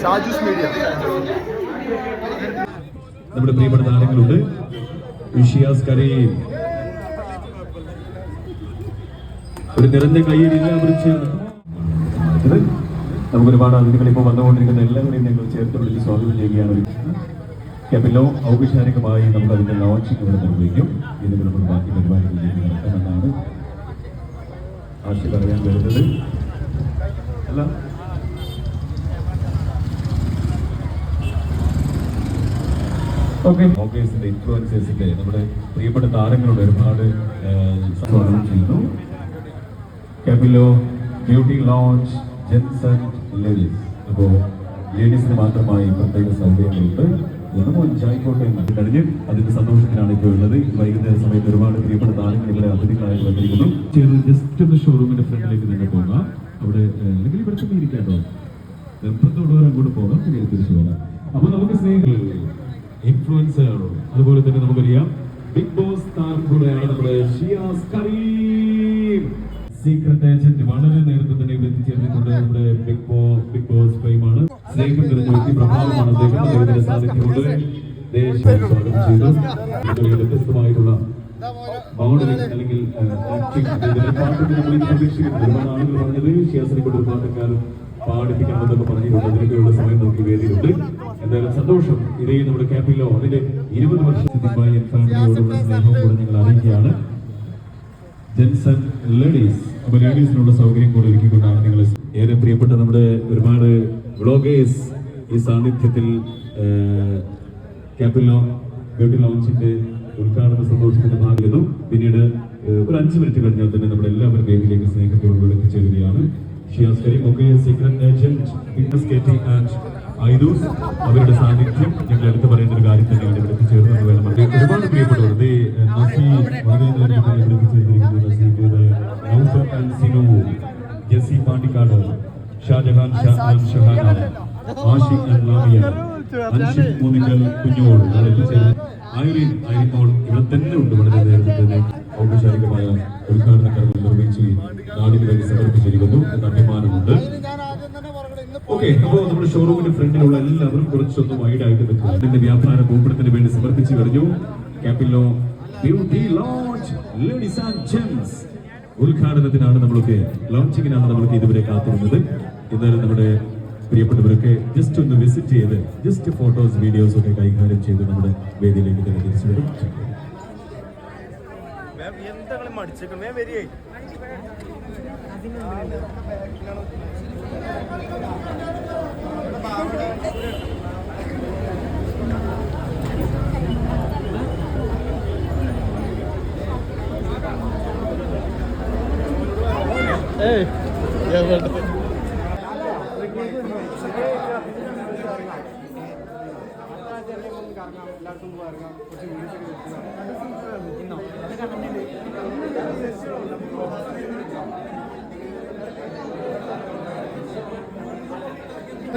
Shaju's media. നമ്മുടെ പ്രിയപ്പെട്ട താരങ്ങളുണ്ട്. ഇഷിയാസ് കരീം ഒരു നിറഞ്ഞ കയ്യടി എല്ലാവരും ചേർന്ന് നമുക്ക് ഒരുപാട് അതിഥികൾ ഇപ്പോൾ വന്നുകൊണ്ടിരിക്കുന്ന എല്ലാവരെയും ഞങ്ങൾ ചേർത്ത് വിളിച്ച് സ്വാഗതം ചെയ്യുകയാണ്. ക്യാപിലോ ഔപചാരികമായി നമുക്ക് അതിന്റെ ലോഞ്ചിങ് ഇവിടെ നിർവഹിക്കും. ഇതിന് നമ്മൾ ബാക്കി പരിപാടികളിലേക്ക് നടക്കാമെന്നാണ് ആശ പറയാൻ വരുന്നത്. അല്ല ഓക്കെ, ഓക്കേസിന്റെ ഇൻഫ്ലുവൻസേഴ്സിന്റെ നമ്മുടെ പ്രിയപ്പെട്ട താരങ്ങളുടെ ഒരുപാട് സ്വാഗതം ചെയ്യുന്നു. Capilo beauty lounge gents and ladies. അപ്പോൾ ലേഡീസിന് മാത്രമായി പ്രത്യേക സൗകര്യങ്ങളുണ്ട്. ജായിക്കോട്ടെ കഴിഞ്ഞ് അതിന്റെ സന്തോഷത്തിലാണ് ഇപ്പോൾ ഉള്ളത്. വൈകുന്നേര സമയത്ത് ഒരുപാട് പ്രിയപ്പെട്ട താരങ്ങൾ ഇവിടെ അതിഥികളായിട്ട് വന്നിരിക്കുന്നു. ജസ്റ്റ് ഒന്ന് ഷോറൂമിന്റെ ഫ്രണ്ടിലേക്ക് തന്നെ പോകാം. അവിടെ അല്ലെങ്കിൽ ഇവിടെ തന്നെ ഇരിക്കാട്ടോ, എപ്പോഴത്തോടെ അങ്ങോട്ട് പോകാം, പിന്നെ തിരിച്ചു വരാം. അപ്പൊ നമുക്ക് സ്നേഹികൾ ഇൻഫ്ലുവൻസർ, അതുപോലെ തന്നെ നമുക്കറിയാം ബിഗ് ബോസ് താരം കൂടെയാണ് നമ്മുടെ ഷിയാസ് കരീം. സീക്രട്ട് ഏജന്റ് വളരെ നേരത്തെ തന്നെ ഇവിടെ എത്തിച്ചേർന്നിട്ടുണ്ട്. നമ്മുടെ ബിഗ് ബോസ് ഫെയിമാണ്. സ്നേഹം നിറഞ്ഞ വ്യക്തി പ്രഭാവമാണ് അദ്ദേഹത്തിന്റെ സാന്നിധ്യമുണ്ട്. സ്വാഗതം ചെയ്തു. വ്യത്യസ്തമായിട്ടുള്ള മോഡലിംഗ് അല്ലെങ്കിൽ പാട്ടൊക്കെ നമ്മൾ പ്രതീക്ഷിക്കുന്നത്. ഒരുപാട് ആളുകൾ പറഞ്ഞത് ഷിയാസിനെ കൊണ്ട് ഒരു പാട്ടക്കാരും പാടിപ്പിക്കണമെന്നൊക്കെ പറഞ്ഞിട്ടുണ്ട്. അതിനൊക്കെയുള്ള സമയം നമുക്ക് വേദിയിലുണ്ട്. എന്തായാലും സന്തോഷം. ഇതേ നമ്മുടെ ക്യാപിലോ അതിന്റെ 20 വർഷത്തിനുമായി ഫാമിലിയോടുള്ള സ്നേഹം കൂടെ ഞങ്ങൾ അറിയിക്കുകയാണ്. ജെൻസ് ആൻഡ് ലേഡീസ്, അപ്പൊ ലേഡീസിനുള്ള സൗകര്യം കൂടെ ഒരുക്കിക്കൊണ്ടാണ് നിങ്ങൾ ഏറെ പ്രിയപ്പെട്ട നമ്മുടെ ഒരുപാട് വ്ളോഗേഴ്സ് ഈ സാന്നിധ്യത്തിൽ ക്യാപിലോ ബ്യൂട്ടി ലോഞ്ചിന്റെ ഉദ്ഘാടന സന്തോഷത്തിന്റെ ഭാഗമായിരുന്നു. പിന്നീട് ഒരു 5 മിനിറ്റ് കഴിഞ്ഞാൽ തന്നെ നമ്മുടെ എല്ലാവരും വേദിയിലേക്ക് സ്നേഹത്തോടുകൂടി എത്തിച്ചേരുകയാണ്. ഷിയാസ് കരീം, ഒക്കെ സീക്രട്ട് ഏജന്റ്, ഫിറ്റ്നസ് കേറ്റി ആൻഡ് ഐദൂസ്, അവരുടെ സാന്നിധ്യം ഞങ്ങൾ എടുത്തു പറയുന്ന ഒരു കാര്യം തന്നെയാണ്. ഇവിടെ എത്തിച്ചേർന്നത് വേണം. ഒരുപാട് പ്രിയപ്പെട്ടവർ ജെസ്സി പാണ്ടിക്കാട്, ഷാജഹാൻ ഷഹാന, ആഷിഖ് ആൻഡ് ലാമിയ, അൻഷിഫ് മൂന്നിക്കൽ കുഞ്ഞോൾ, ആയിരത്തോൾ ഇവിടെ തന്നെ ഉണ്ട്. വളരെ നേരത്തെ തന്നെ ഔപചാരികമായ ഉദ്ഘാടന കർമ്മം നിർവഹിച്ച് നാടിന് വേണ്ടി സമർപ്പിച്ചിരിക്കുന്നു എന്ന അഭിമാനമുണ്ട്. ഓക്കെ, അപ്പോൾ നമ്മുടെ ഷോറൂമിന്റെ ഫ്രണ്ടിലുള്ള എല്ലാവരും കുറച്ചൊന്ന് വൈഡായിട്ട് നിൽക്കുക. അതിന്റെ വ്യാപാര ഭൂപടത്തിന് വേണ്ടി സമർപ്പിച്ചു കഴിഞ്ഞു. Capilo beauty lounge ladies and gents ഉദ്ഘാടനത്തിനാണ് നമ്മളൊക്കെ, ലോഞ്ചിങ്ങിനാണ് നമ്മളൊക്കെ ഇതുവരെ കാത്തിരുന്നത്. എന്നാലും നമ്മുടെ പ്രിയപ്പെട്ടവരൊക്കെ ജസ്റ്റ് ഒന്ന് വിസിറ്റ് ചെയ്ത് ജസ്റ്റ് ഫോട്ടോസ് വീഡിയോസ് ഒക്കെ കൈകാര്യം ചെയ്ത് നമ്മുടെ വേദിയിലേക്ക് തന്നെ തിരിച്ചു വരും.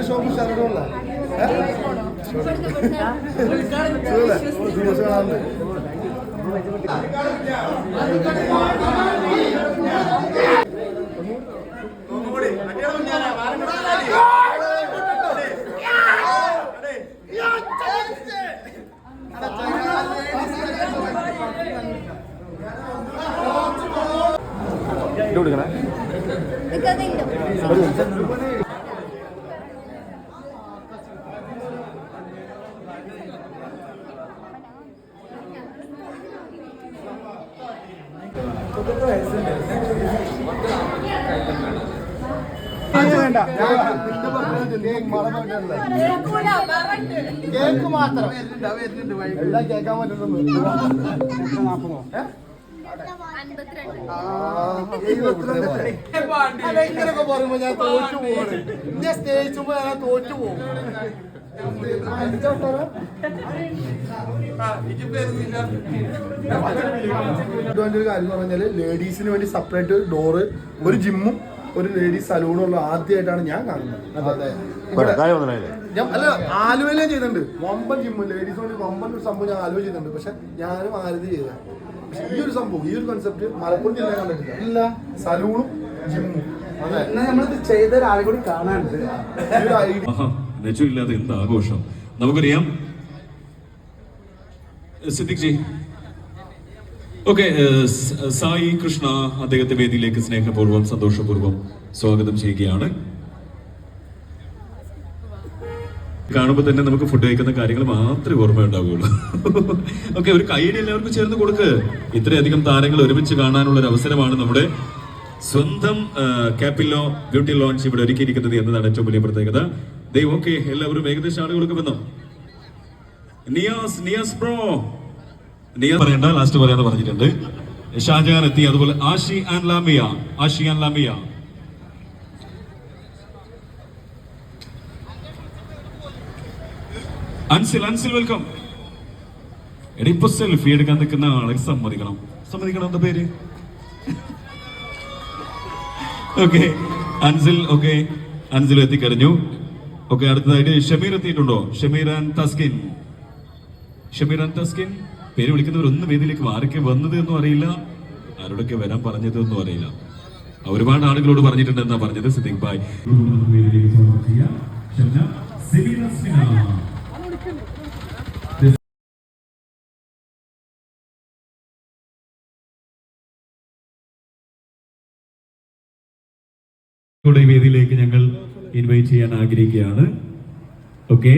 ഷോപ്പ് ഷർട്ടുള്ള കൊടുക്കണേ. കേക്ക് മാത്രം എല്ലാം കേൾക്കാൻ പറ്റുന്നു. ഇങ്ങനൊക്കെ പറയുമ്പോ ഞാൻ തോറ്റു പോവാണ്. ഞാൻ സ്റ്റേജുമ്പോ ഞാൻ തോറ്റു പോകും. ഒരു കാര്യം എന്ന് പറഞ്ഞാല് ലേഡീസിന് വേണ്ടി സെപ്പറേറ്റ് ഡോറ്, ഒരു ജിമ്മും ഒരു ലേഡീസ് സലൂണുള്ള ആദ്യമായിട്ടാണ് ഞാൻ കാണുന്നത്. ഞാൻ അല്ല ആലുവയിലേ ചെയ്തിട്ടുണ്ട്. വമ്പൻ ജിമ്മ് ലേഡീസ് വേണ്ടി വമ്പൻ ഒരു സംഭവം ഞാൻ ആലുവ ചെയ്തിട്ടുണ്ട്. പക്ഷെ ഞാനും ആരതി ചെയ്ത ഈ ഒരു സംഭവം, ഈ ഒരു കൺസെപ്റ്റ് മലപ്പുറം ജില്ല കണ്ടിട്ടില്ല. ഇല്ല, സലൂണും ജിമ്മും. നമ്മളിത് ചെയ്ത ഒരാളെ കൂടി കാണാനുണ്ട്. നെച്ചമില്ലാതെ എന്ത് ആഘോഷം. നമുക്കറിയാം സിദ്ദിഖ് ജി. ഓക്കെ, സായി കൃഷ്ണ അദ്ദേഹത്തെ വേദിയിലേക്ക് സ്നേഹപൂർവ്വം സന്തോഷപൂർവ്വം സ്വാഗതം ചെയ്യുകയാണ്. കാണുമ്പോൾ തന്നെ നമുക്ക് ഫുഡ് കഴിക്കുന്ന കാര്യങ്ങൾ മാത്രമേ ഓർമ്മ ഉണ്ടാവുകയുള്ളൂ. ഓക്കെ, ഒരു കൈയടി എല്ലാവർക്കും ചേർന്ന് കൊടുക്ക്. ഇത്രയധികം താരങ്ങൾ ഒരുമിച്ച് കാണാനുള്ള ഒരു അവസരമാണ് നമ്മുടെ സ്വന്തം കാപ്പിലോ ബ്യൂട്ടി ലോഞ്ച് ഇവിടെ ഒരുക്കിയിരിക്കുന്നത് എന്നതാണ് ഏറ്റവും വലിയ പ്രത്യേകത. ഓക്കെ, എല്ലാവരും ഏകദേശം ആളുകൾക്ക് വന്നു. നിയാസ് ബ്രോ, നിയാസ് പറയണ്ട, ലാസ്റ്റ് പറയാന്ന് പറഞ്ഞിട്ടുണ്ട്. ഷാജഹാൻ എത്തി, അതുപോലെ ആഷി ആൻഡ് ലാമിയ. അൻസിൽ വെൽക്കം. എടി ഇപ്പൊ സെൽഫി എടുക്കാൻ നിൽക്കുന്ന ആളെ സമ്മതിക്കണം എന്താ പേര്? ഓക്കെ, അൻസിൽ എത്തിക്കഴിഞ്ഞു. ഓക്കെ, അടുത്തതായിട്ട് ഷമീർ എത്തിയിട്ടുണ്ടോ? ഷമീർ ആൻഡ് തസ്കിൻ. പേര് വിളിക്കുന്നവരൊന്നും വേദിയിലേക്ക് ആരൊക്കെ വന്നത് എന്നും അറിയില്ല, ആരോടൊക്കെ വരാൻ പറഞ്ഞത് എന്നും അറിയില്ല. ഒരുപാട് ആളുകളോട് പറഞ്ഞിട്ടുണ്ട് എന്നാ പറഞ്ഞത് സിദ്ദിഖ് ഭായ്. വേദിയിലേക്ക് ഞങ്ങൾ ഇൻവൈറ്റ് ചെയ്യാൻ ആഗ്രഹിക്കുകയാണ്. ഓക്കെ,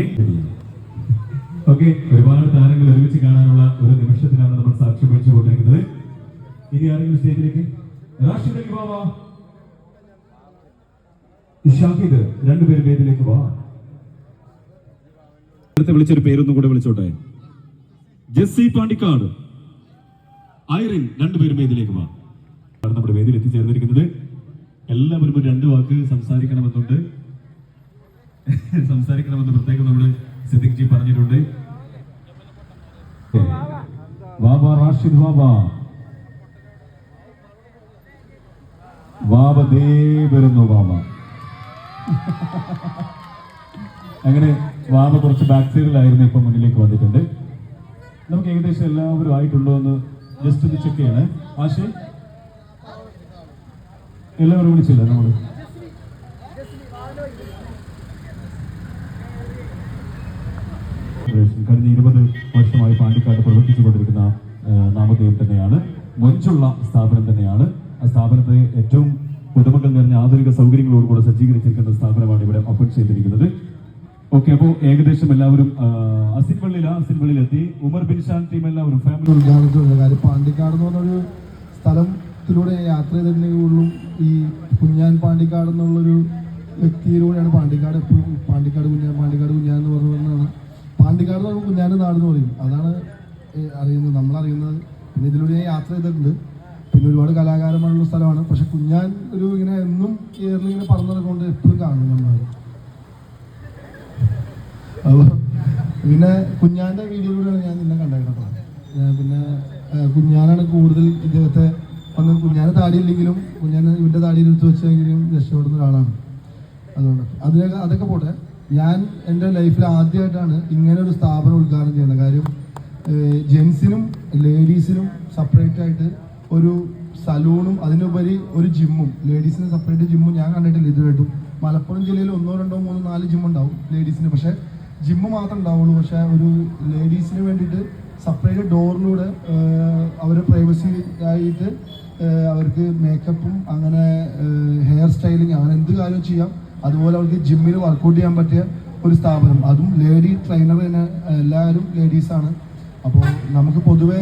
ഒരുപാട് താരങ്ങൾ ഒരുമിച്ച് കാണാനുള്ള ഒരു നിമിഷത്തിലാണ് നമ്മൾ സാക്ഷ്യം വഹിച്ചുകൊണ്ടിരിക്കുന്നത്. ഇനി ആരെങ്കിലും സ്റ്റേജിലേക്ക് റാഷിദ് ബാബ, ഷാഹിദ്, രണ്ടുപേരും വേദിയിലേക്ക് വാ. അടുത്ത് വിളിച്ചൊരു പേരൊന്നും കൂടെ വിളിച്ചോട്ടെ. ജെസ്സി പാണ്ടിക്കാട്, ഐറിൻ, രണ്ടുപേരും വേദിയിലേക്ക് വാ. നമ്മുടെ വേദിയിൽ എത്തിച്ചേർന്നിരിക്കുന്നത് എല്ലാവരും ഒരു 2 വാക്ക് സംസാരിക്കണമെന്ന് പ്രത്യേകം നമ്മുടെ സിദ്ദിഖ് ജി പറഞ്ഞിട്ടുണ്ട്. ബാബ റാഷിദ് ബാബ ദേ വരുന്നു ബാബ. അങ്ങനെ ബാബ കുറച്ച് ബാക്ക് സൈഡിലായിരുന്നു, ഇപ്പൊ മുന്നിലേക്ക് വന്നിട്ടുണ്ട്. നമുക്ക് ഏകദേശം എല്ലാവരും ആയിട്ടുണ്ടോ എന്ന് ജസ്റ്റ് ഒന്ന് ചെക്ക് ചെയ്യണേ. ആശേ, എല്ലാവരും വിളിച്ചില്ല നമ്മള്? കഴിഞ്ഞ 20 വർഷമായി പാണ്ടിക്കാട് പ്രവർത്തിച്ചുകൊണ്ടിരിക്കുന്ന നാമധേയം തന്നെയാണ്, മൊഞ്ചുള്ള സ്ഥാപനം തന്നെയാണ്. ആ സ്ഥാപനത്തെ ഏറ്റവും പുതുമകൾ നിറഞ്ഞ ആധുനിക സൗകര്യങ്ങളോടുകൂടെ സജ്ജീകരിച്ചിരിക്കുന്ന സ്ഥാപനമാണ് ഇവിടെ ഓപ്പൺ ചെയ്തിരിക്കുന്നത്. ഓക്കെ, അപ്പോൾ ഏകദേശം എല്ലാവരും അസിൻപള്ളിയിലെത്തി. ഉമർ ബിൻഷാൻ ടീം എല്ലാവരും ഫാമിലി ഉദ്ഘാടനത്തിലുള്ള കാര്യം. പാണ്ടിക്കാട് എന്ന് പറഞ്ഞൊരു സ്ഥലത്തിലൂടെ യാത്ര ചെയ്തിട്ടുണ്ടെങ്കിലും ഈ കുഞ്ഞാൻ പാണ്ടിക്കാട് എന്നുള്ളൊരു വ്യക്തിയിലൂടെയാണ് പാണ്ടിക്കാട് എപ്പോഴും പാണ്ടിക്കാട് കുഞ്ഞാൻ എന്ന് പറഞ്ഞതാണ്. പാണ്ടിക്കാട് എന്ന് പറയുമ്പോൾ കുഞ്ഞാൻ്റെ നാടെന്ന് പറയും, അതാണ് നമ്മളറിയുന്നത്. പിന്നെ ഇതിലൂടെ ഞാൻ യാത്ര ചെയ്തിട്ടുണ്ട്. പിന്നെ ഒരുപാട് കലാകാരന്മാരുള്ള സ്ഥലമാണ്. പക്ഷെ കുഞ്ഞാൻ ഒരു ഇങ്ങനെ എന്നും ഇങ്ങനെ പറന്നിറക്കൊണ്ട് എപ്പോഴും കാണും നമ്മൾ. അപ്പോൾ പിന്നെ കുഞ്ഞാൻ്റെ വീഡിയോയിലൂടെയാണ് ഞാൻ നിന്നെ കണ്ടേക്കുന്നത്. പിന്നെ കുഞ്ഞാനാണ് കൂടുതൽ ഇദ്ദേഹത്തെ വന്ന്, കുഞ്ഞാനെ താടിയില്ലെങ്കിലും കുഞ്ഞാൻ ഇവൻ്റെ താടിയിൽ എടുത്ത് വെച്ചെങ്കിലും രക്ഷപ്പെടുന്ന ഒരാളാണ്. അതുകൊണ്ട് അതൊക്കെ പോട്ടെ, ഞാൻ എൻ്റെ ലൈഫിൽ ആദ്യമായിട്ടാണ് ഇങ്ങനെ ഒരു സ്ഥാപനം ഉദ്ഘാടനം ചെയ്യുന്നത്. കാര്യം ജെൻസിനും ലേഡീസിനും സെപ്പറേറ്റ് ആയിട്ട് ഒരു സലൂണും അതിനുപരി ഒരു ജിമ്മും, ലേഡീസിന് സെപ്പറേറ്റ് ജിമ്മും ഞാൻ കണ്ടിട്ടില്ല ഇതുവരെയായിട്ടും. മലപ്പുറം ജില്ലയിൽ 1, 2, 3, 4 ജിം ഉണ്ടാവും ലേഡീസിന്, പക്ഷേ ജിമ്മ് മാത്രമേ ഉണ്ടാവുള്ളൂ. പക്ഷേ ഒരു ലേഡീസിന് വേണ്ടിയിട്ട് സെപ്പറേറ്റ് ഡോറിലൂടെ അവരെ പ്രൈവസി ആയിട്ട് അവർക്ക് മേക്കപ്പും അങ്ങനെ ഹെയർ സ്റ്റൈലിങ് അങ്ങനെ എന്ത് കാര്യം ചെയ്യാം. അതുപോലെ അവർക്ക് ജിമ്മിൽ വർക്കൗട്ട് ചെയ്യാൻ പറ്റിയ ഒരു സ്ഥാപനം, അതും ലേഡി ട്രെയിനർ തന്നെ, എല്ലാവരും ലേഡീസാണ്. അപ്പോൾ നമുക്ക് പൊതുവെ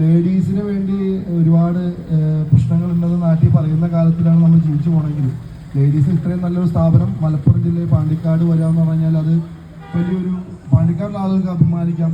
ലേഡീസിന് വേണ്ടി ഒരുപാട് പ്രശ്നങ്ങളുണ്ടെന്ന് നാട്ടിൽ പറയുന്ന കാലത്തിലാണ് നമ്മൾ ജീവിച്ചു പോകണമെങ്കിൽ, ലേഡീസ് ഇത്രയും നല്ലൊരു സ്ഥാപനം മലപ്പുറം ജില്ലയിൽ പാണ്ടിക്കാട് വരാമെന്ന് പറഞ്ഞാൽ അത് വലിയൊരു, പാണ്ടിക്കാടിലെ ആളുകൾക്ക് അഭിമാനിക്കാം.